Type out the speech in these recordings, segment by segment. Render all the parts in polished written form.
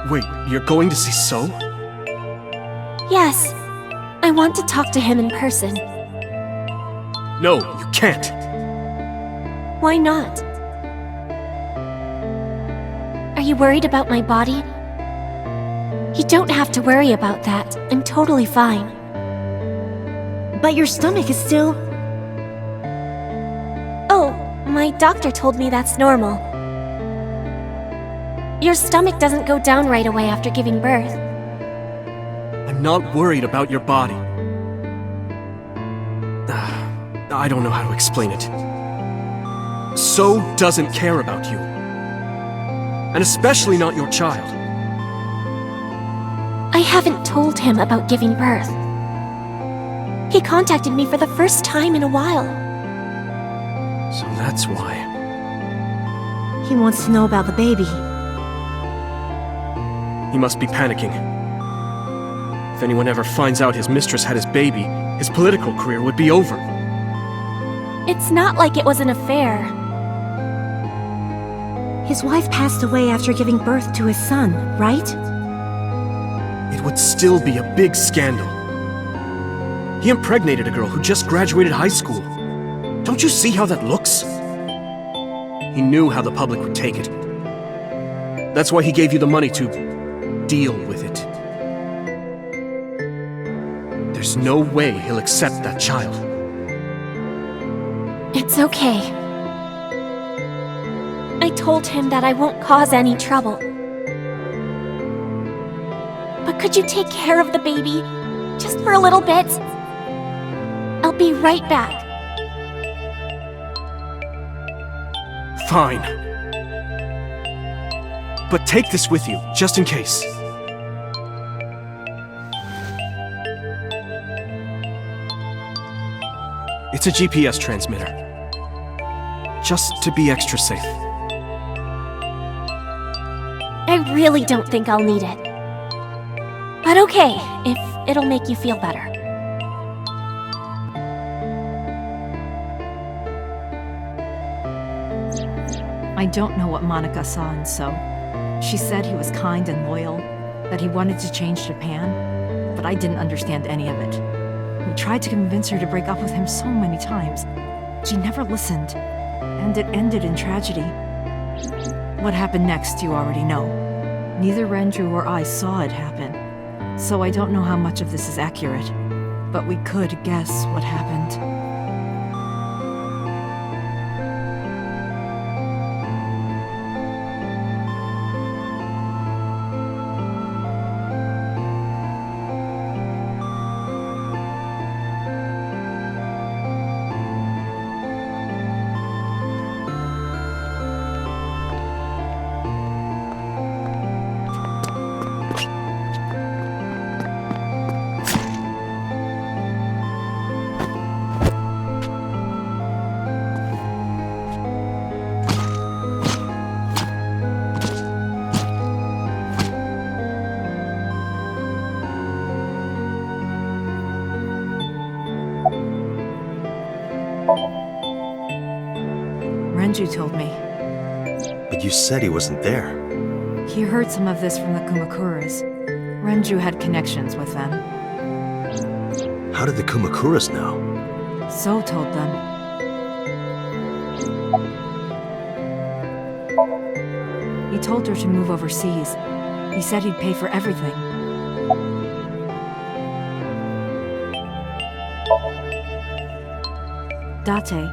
Wait, you're going to see So? Yes. I want to talk to him in person. No, you can't. Why not? Are you worried about my body? You don't have to worry about that. I'm totally fine. But your stomach is still... Oh, my doctor told me that's normal. Your stomach doesn't go down right away after giving birth. I'm not worried about your body. I don't know how to explain it. So doesn't care about you. And especially not your child. I haven't told him about giving birth. He contacted me for the first time in a while. So that's why. He wants to know about the baby. He must be panicking. If anyone ever finds out his mistress had his baby, his political career would be over. It's not like it was an affair. His wife passed away after giving birth to his son, right? It would still be a big scandal. He impregnated a girl who just graduated high school. Don't you see how that looks? He knew how the public would take it. That's why he gave you the money to deal with it. There's no way he'll accept that child. It's okay. I told him that I won't cause any trouble. But could you take care of the baby? Just for a little bit? I'll be right back. Fine. But take this with you, just in case. It's a GPS transmitter. Just to be extra safe. I really don't think I'll need it. But okay, if it'll make you feel better. I don't know what Manaka saw in So. She said he was kind and loyal, that he wanted to change Japan, but I didn't understand any of it. We tried to convince her to break up with him so many times. She never listened, and it ended in tragedy. What happened next, you already know. Neither Renju or I saw it happen, so I don't know how much of this is accurate, but we could guess what happened. Renju told me. But you said he wasn't there. He heard some of this from the Kumakuras. Renju had connections with them. How did the Kumakuras know? So told them. He told her to move overseas. He said he'd pay for everything. Date,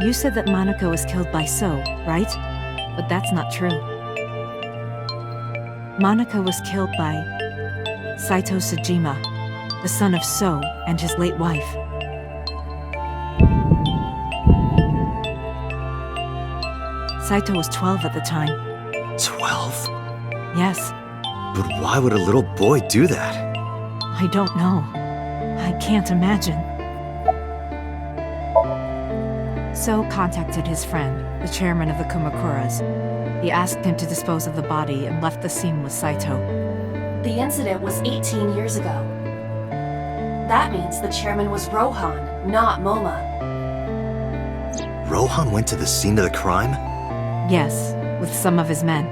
you said that Manaka was killed by So, right? But that's not true. Manaka was killed by Saito Sejima, the son of So and his late wife. Saito was 12 at the time. 12? Yes, But why would a little boy do that? I don't know. I can't imagine. So contacted his friend, the chairman of the Kumakuras. He asked him to dispose of the body and left the scene with Saito. The incident was 18 years ago. That means the chairman was Rohan, not Moma. Rohan went to the scene of the crime? Yes, with some of his men.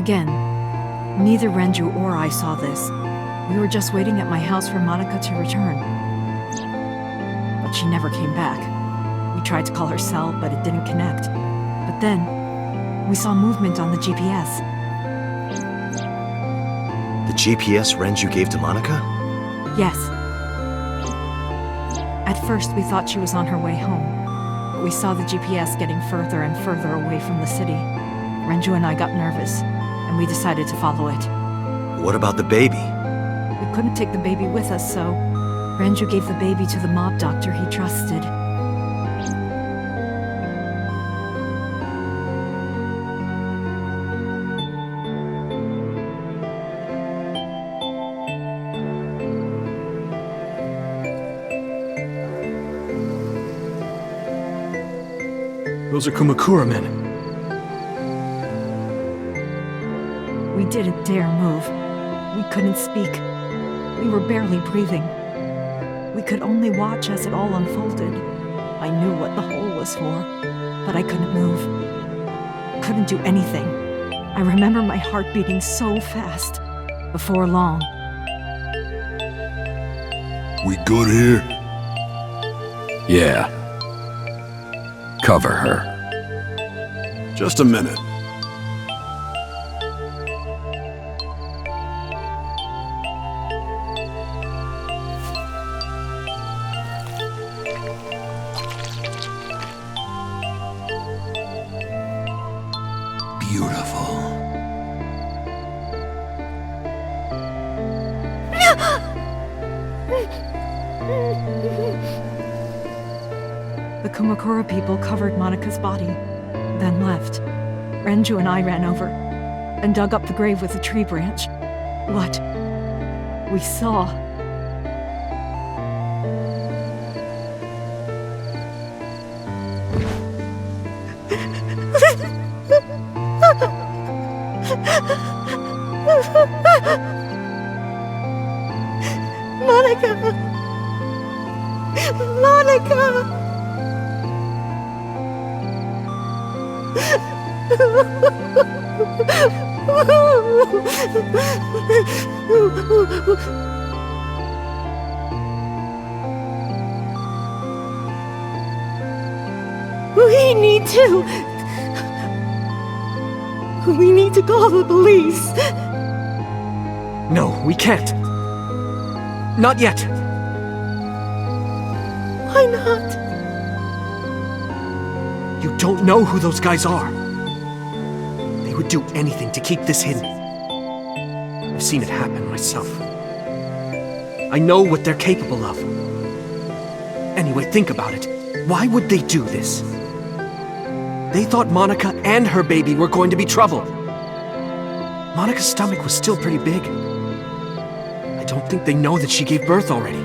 Again, neither Renju or I saw this. We were just waiting at my house for Manaka to return. But she never came back. We tried to call her cell, but it didn't connect. But then, we saw movement on the GPS. The GPS Renju gave to Manaka? Yes. At first, we thought she was on her way home. But we saw the GPS getting further and further away from the city. Renju and I got nervous, and we decided to follow it. What about the baby? We couldn't take the baby with us, so Renju gave the baby to the mob doctor he trusted. Those are Kumakura men. We didn't dare move. We couldn't speak. We were barely breathing. We could only watch as it all unfolded. I knew what the hole was for, but I couldn't move. Couldn't do anything. I remember my heart beating so fast. Before long. We good here? Yeah. Cover her. Just a minute. Beautiful. The Kumakura people covered Manaka's body, then left. Renju and I ran over and dug up the grave with a tree branch. What we saw. Manaka! Manaka! We need to call the police. No, we can't. Not yet. Why not? You don't know who those guys are. They would do anything to keep this hidden. I've seen it happen myself. I know what they're capable of. Anyway, think about it. Why would they do this? They thought Manaka and her baby were going to be trouble. Manaka's stomach was still pretty big. I don't think they know that she gave birth already.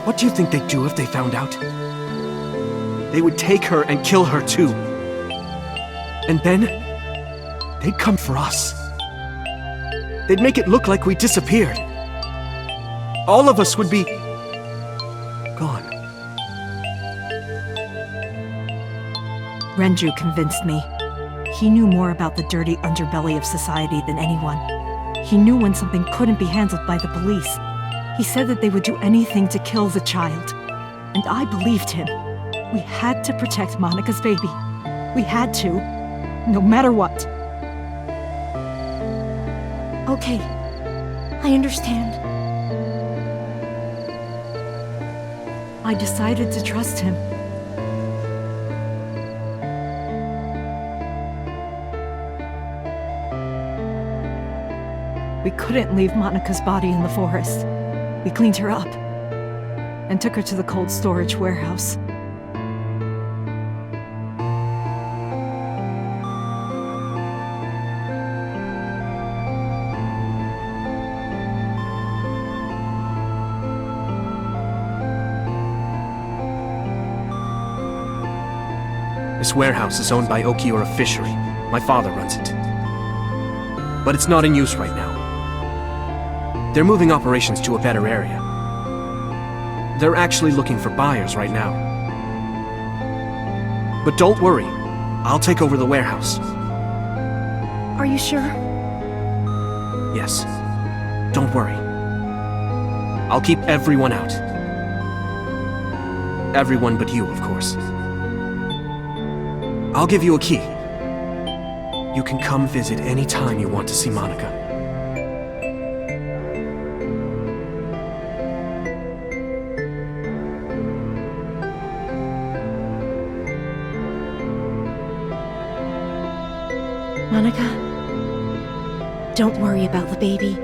What do you think they'd do if they found out? They would take her and kill her too. And then, they'd come for us. They'd make it look like we disappeared. All of us would be gone. Renju convinced me. He knew more about the dirty underbelly of society than anyone. He knew when something couldn't be handled by the police. He said that they would do anything to kill the child. And I believed him. We had to protect Manaka's baby. We had to, no matter what. Okay, I understand. I decided to trust him. We couldn't leave Manaka's body in the forest. We cleaned her up and took her to the cold storage warehouse. This warehouse is owned by Okiura Fishery. My father runs it. But it's not in use right now. They're moving operations to a better area. They're actually looking for buyers right now. But don't worry, I'll take over the warehouse. Are you sure? Yes. Don't worry. I'll keep everyone out. Everyone but you, of course. I'll give you a key. You can come visit any time you want to see Monica. Monica, don't worry about the baby.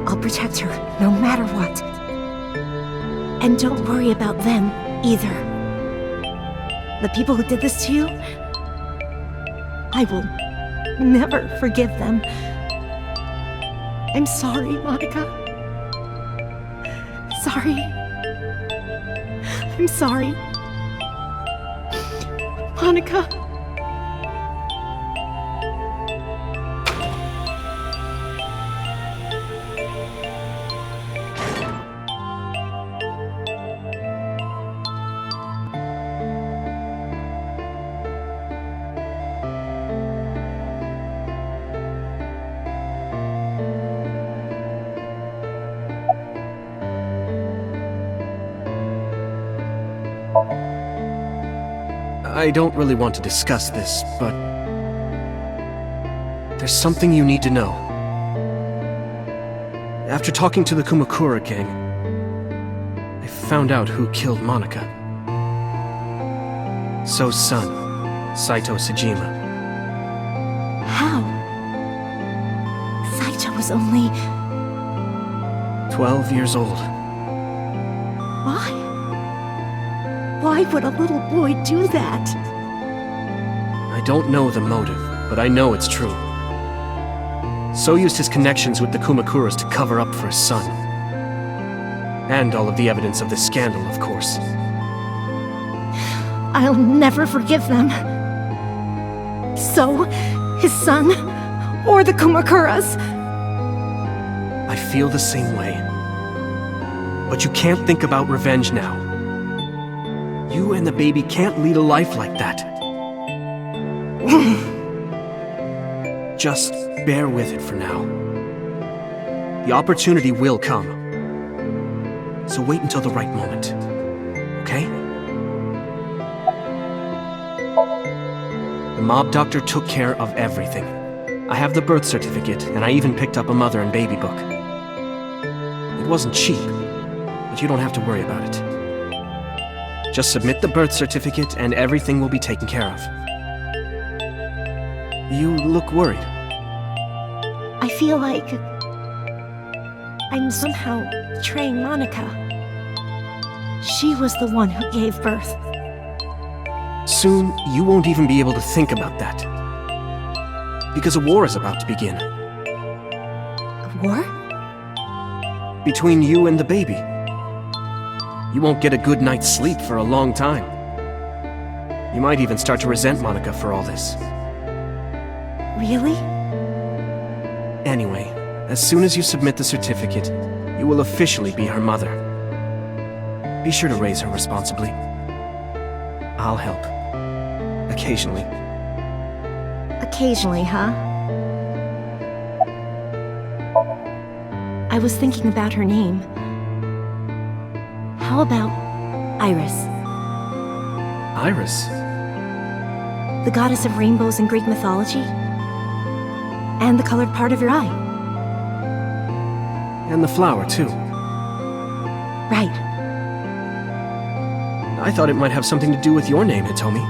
I'll protect her no matter what. And don't worry about them either. The people who did this to you, I will never forgive them. I'm sorry, Monica. Sorry. I'm sorry. Monica. I don't really want to discuss this, but there's something you need to know. After talking to the Kumakura gang, I found out who killed Monica. So's son, Saito Sejima. How? Saito was only... 12 years old. Why? Why would a little boy do that? I don't know the motive, but I know it's true. So used his connections with the Kumakuras to cover up for his son. And all of the evidence of the scandal, of course. I'll never forgive them. So, his son, or the Kumakuras. I feel the same way. But you can't think about revenge now. You and the baby can't lead a life like that. Just bear with it for now. The opportunity will come. So wait until the right moment. Okay? The mob doctor took care of everything. I have the birth certificate, and I even picked up a mother and baby book. It wasn't cheap, but you don't have to worry about it. Just submit the birth certificate and everything will be taken care of. You look worried. I feel like I'm somehow betraying Monica. She was the one who gave birth. Soon, you won't even be able to think about that. Because a war is about to begin. A war? Between you and the baby. You won't get a good night's sleep for a long time. You might even start to resent Monica for all this. Really? Anyway, as soon as you submit the certificate, you will officially be her mother. Be sure to raise her responsibly. I'll help. Occasionally. Occasionally, huh? I was thinking about her name. How about Iris? Iris? The goddess of rainbows in Greek mythology? And the colored part of your eye? And the flower, too. Right. I thought it might have something to do with your name, Hitomi.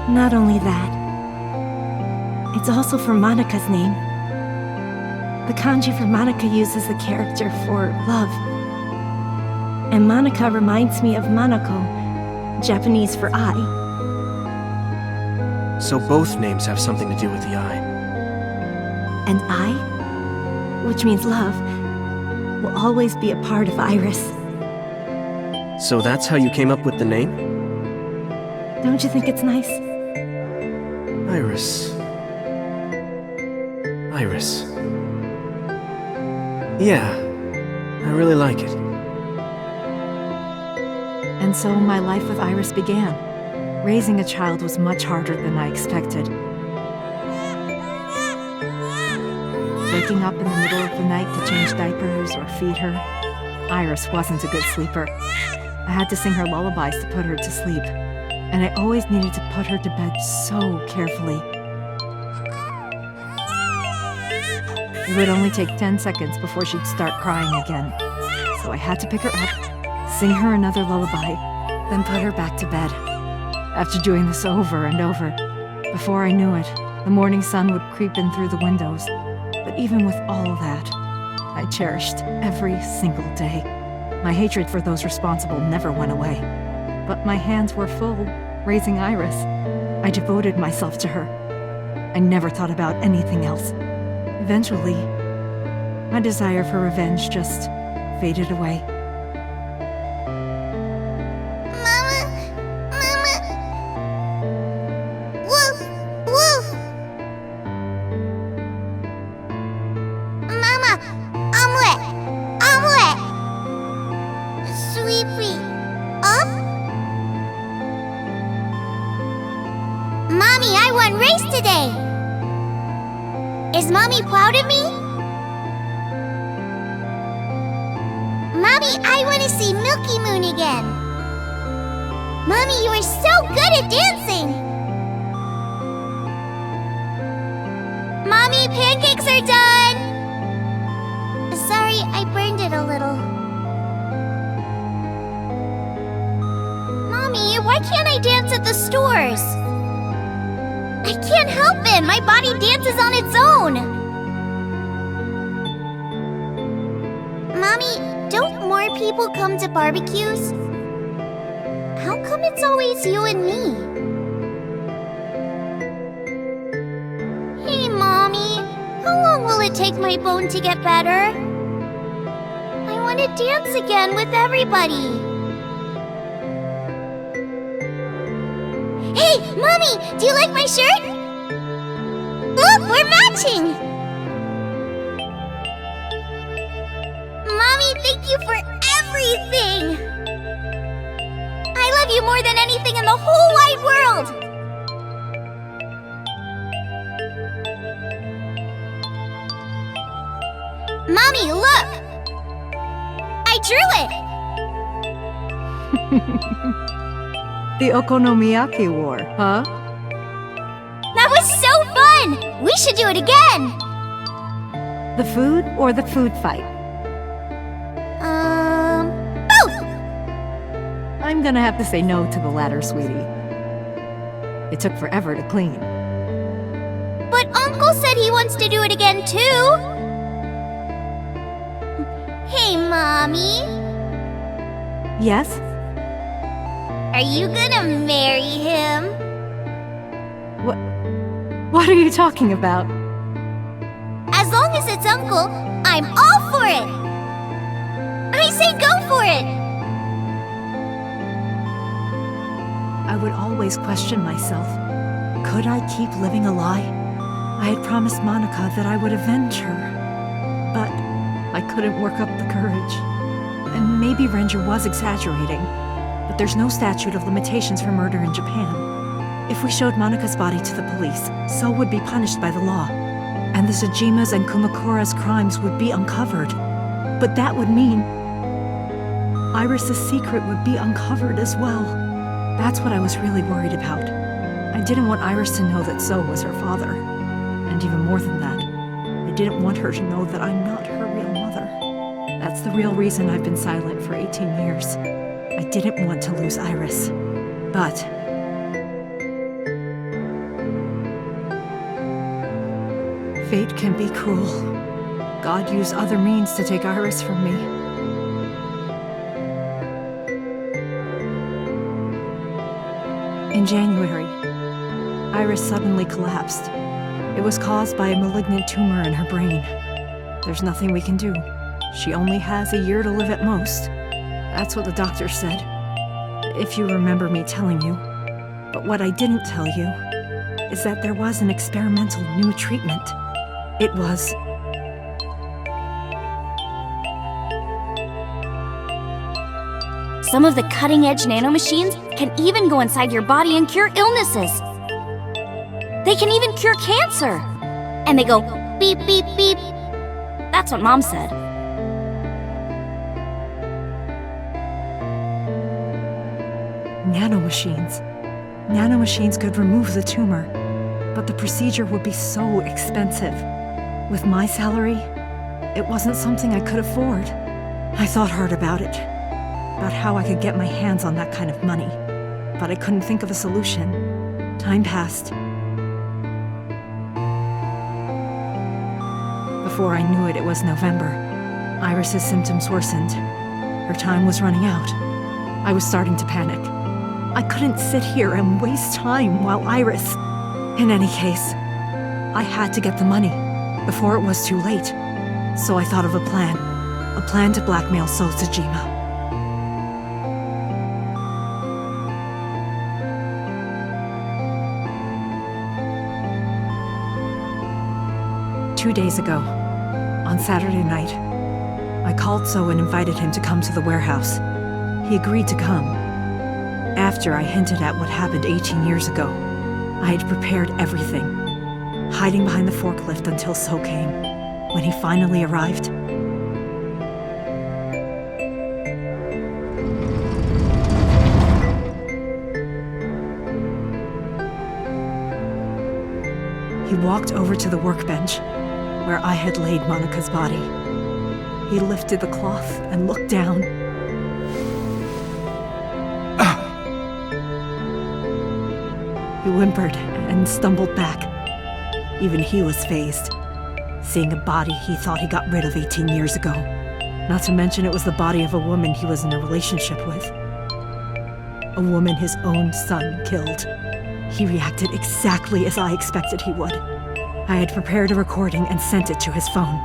Not only that, it's also for Monika's name. The kanji for Monica uses the character for love. And Monica reminds me of Manako, Japanese for eye. So both names have something to do with the eye. And eye, which means love, will always be a part of Iris. So that's how you came up with the name? Don't you think it's nice? Iris. Iris. Yeah, I really like it. And so my life with Iris began, Raising a child was much harder than I expected. Waking up in the middle of the night to change diapers or feed her. Iris wasn't a good sleeper. I had to sing her lullabies to put her to sleep, and I always needed to put her to bed so carefully. It would only take 10 seconds before she'd start crying again, so I had to pick her up, sing her another lullaby, then put her back to bed. After doing this over and over, before I knew it, the morning sun would creep in through the windows. But even with all of that, I cherished every single day. My hatred for those responsible never went away. But my hands were full, raising Iris. I devoted myself to her. I never thought about anything else. Eventually, my desire for revenge just faded away. Mommy, I won race today! Is Mommy proud of me? Mommy, I want to see Milky Moon again! Mommy, you are so good at dancing! Mommy, pancakes are done! Sorry, I burned it a little. Mommy, why can't I dance at the stores? I can't help it! My body dances on its own! Mommy, don't more people come to barbecues? How come it's always you and me? Hey, Mommy. How long will it take my bone to get better? I want to dance again with everybody. Hey, Mommy! Do you like my shirt? Look, we're matching! Mommy, thank you for everything! I love you more than anything in the whole wide world! Mommy, look! I drew it! The Okonomiyaki War, huh? That was so fun! We should do it again! The food or the food fight? Both! I'm gonna have to say no to the latter, sweetie. It took forever to clean. But Uncle said he wants to do it again too! Hey, Mommy. Yes? Are you gonna marry him? What are you talking about? As long as it's Uncle, I'm all for it! I say go for it! I would always question myself. Could I keep living a lie? I had promised Manaka that I would avenge her. But I couldn't work up the courage. And maybe Ranger was exaggerating. But there's no statute of limitations for murder in Japan. If we showed Manaka's body to the police, So would be punished by the law. And the Tsujima's and Kumakura's crimes would be uncovered. But that would mean Iris's secret would be uncovered as well. That's what I was really worried about. I didn't want Iris to know that So was her father. And even more than that, I didn't want her to know that I'm not her real mother. That's the real reason I've been silent for 18 years. I didn't want to lose Iris. But fate can be cruel. God used other means to take Iris from me. In January, Iris suddenly collapsed. It was caused by a malignant tumor in her brain. There's nothing we can do. She only has a year to live at most. That's what the doctor said. If you remember me telling you. But what I didn't tell you is that there was an experimental new treatment. It was Some of the cutting-edge nanomachines can even go inside your body and cure illnesses. They can even cure cancer. And they go beep, beep, beep. That's what Mom said. Nanomachines. Nanomachines could remove the tumor, but the procedure would be so expensive. With my salary, it wasn't something I could afford. I thought hard about it, about how I could get my hands on that kind of money, but I couldn't think of a solution. Time passed. Before I knew it, it was November. Iris's symptoms worsened. Her time was running out. I was starting to panic. I couldn't sit here and waste time while Iris... In any case, I had to get the money before it was too late. So I thought of a plan to blackmail Sosajima. Two days ago, on Saturday night, I called So and invited him to come to the warehouse. He agreed to come. After I hinted at what happened 18 years ago, I had prepared everything, hiding behind the forklift until So came. When he finally arrived, he walked over to the workbench where I had laid Manaka's body. He lifted the cloth and looked down. He whimpered and stumbled back. Even he was fazed, seeing a body he thought he got rid of 18 years ago. Not to mention it was the body of a woman he was in a relationship with. A woman his own son killed. He reacted exactly as I expected he would. I had prepared a recording and sent it to his phone.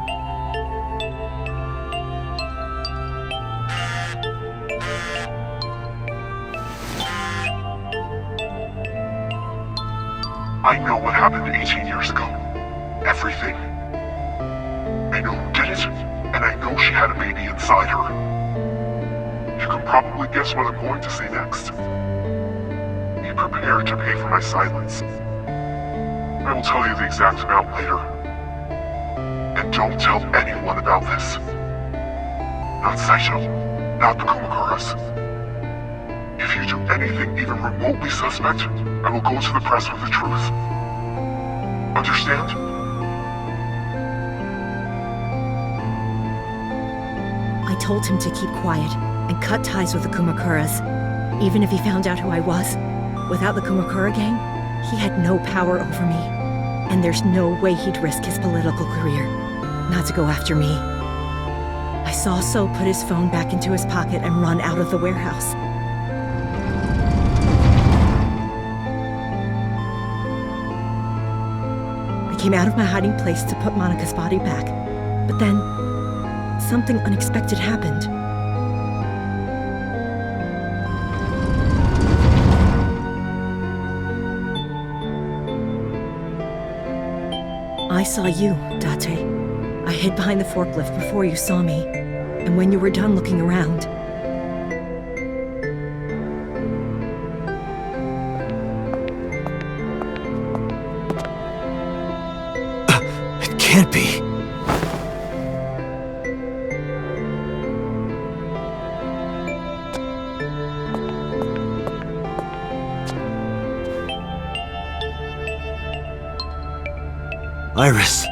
I know what happened 18 years ago. Everything. I know who did it, and I know she had a baby inside her. You can probably guess what I'm going to say next. Be prepared to pay for my silence. I will tell you the exact amount later. And don't tell anyone about this. Not Saito, not the Kumakuras. If you do anything even remotely suspect, I will go to the press with the truth. Understand? I told him to keep quiet and cut ties with the Kumakuras. Even if he found out who I was, without the Kumakura gang, he had no power over me. And there's no way he'd risk his political career, not to go after me. I saw So put his phone back into his pocket and run out of the warehouse. I came out of my hiding place to put Manaka's body back, but then something unexpected happened. I saw you, Date. I hid behind the forklift before you saw me, and when you were done looking around, It can't be. Iris.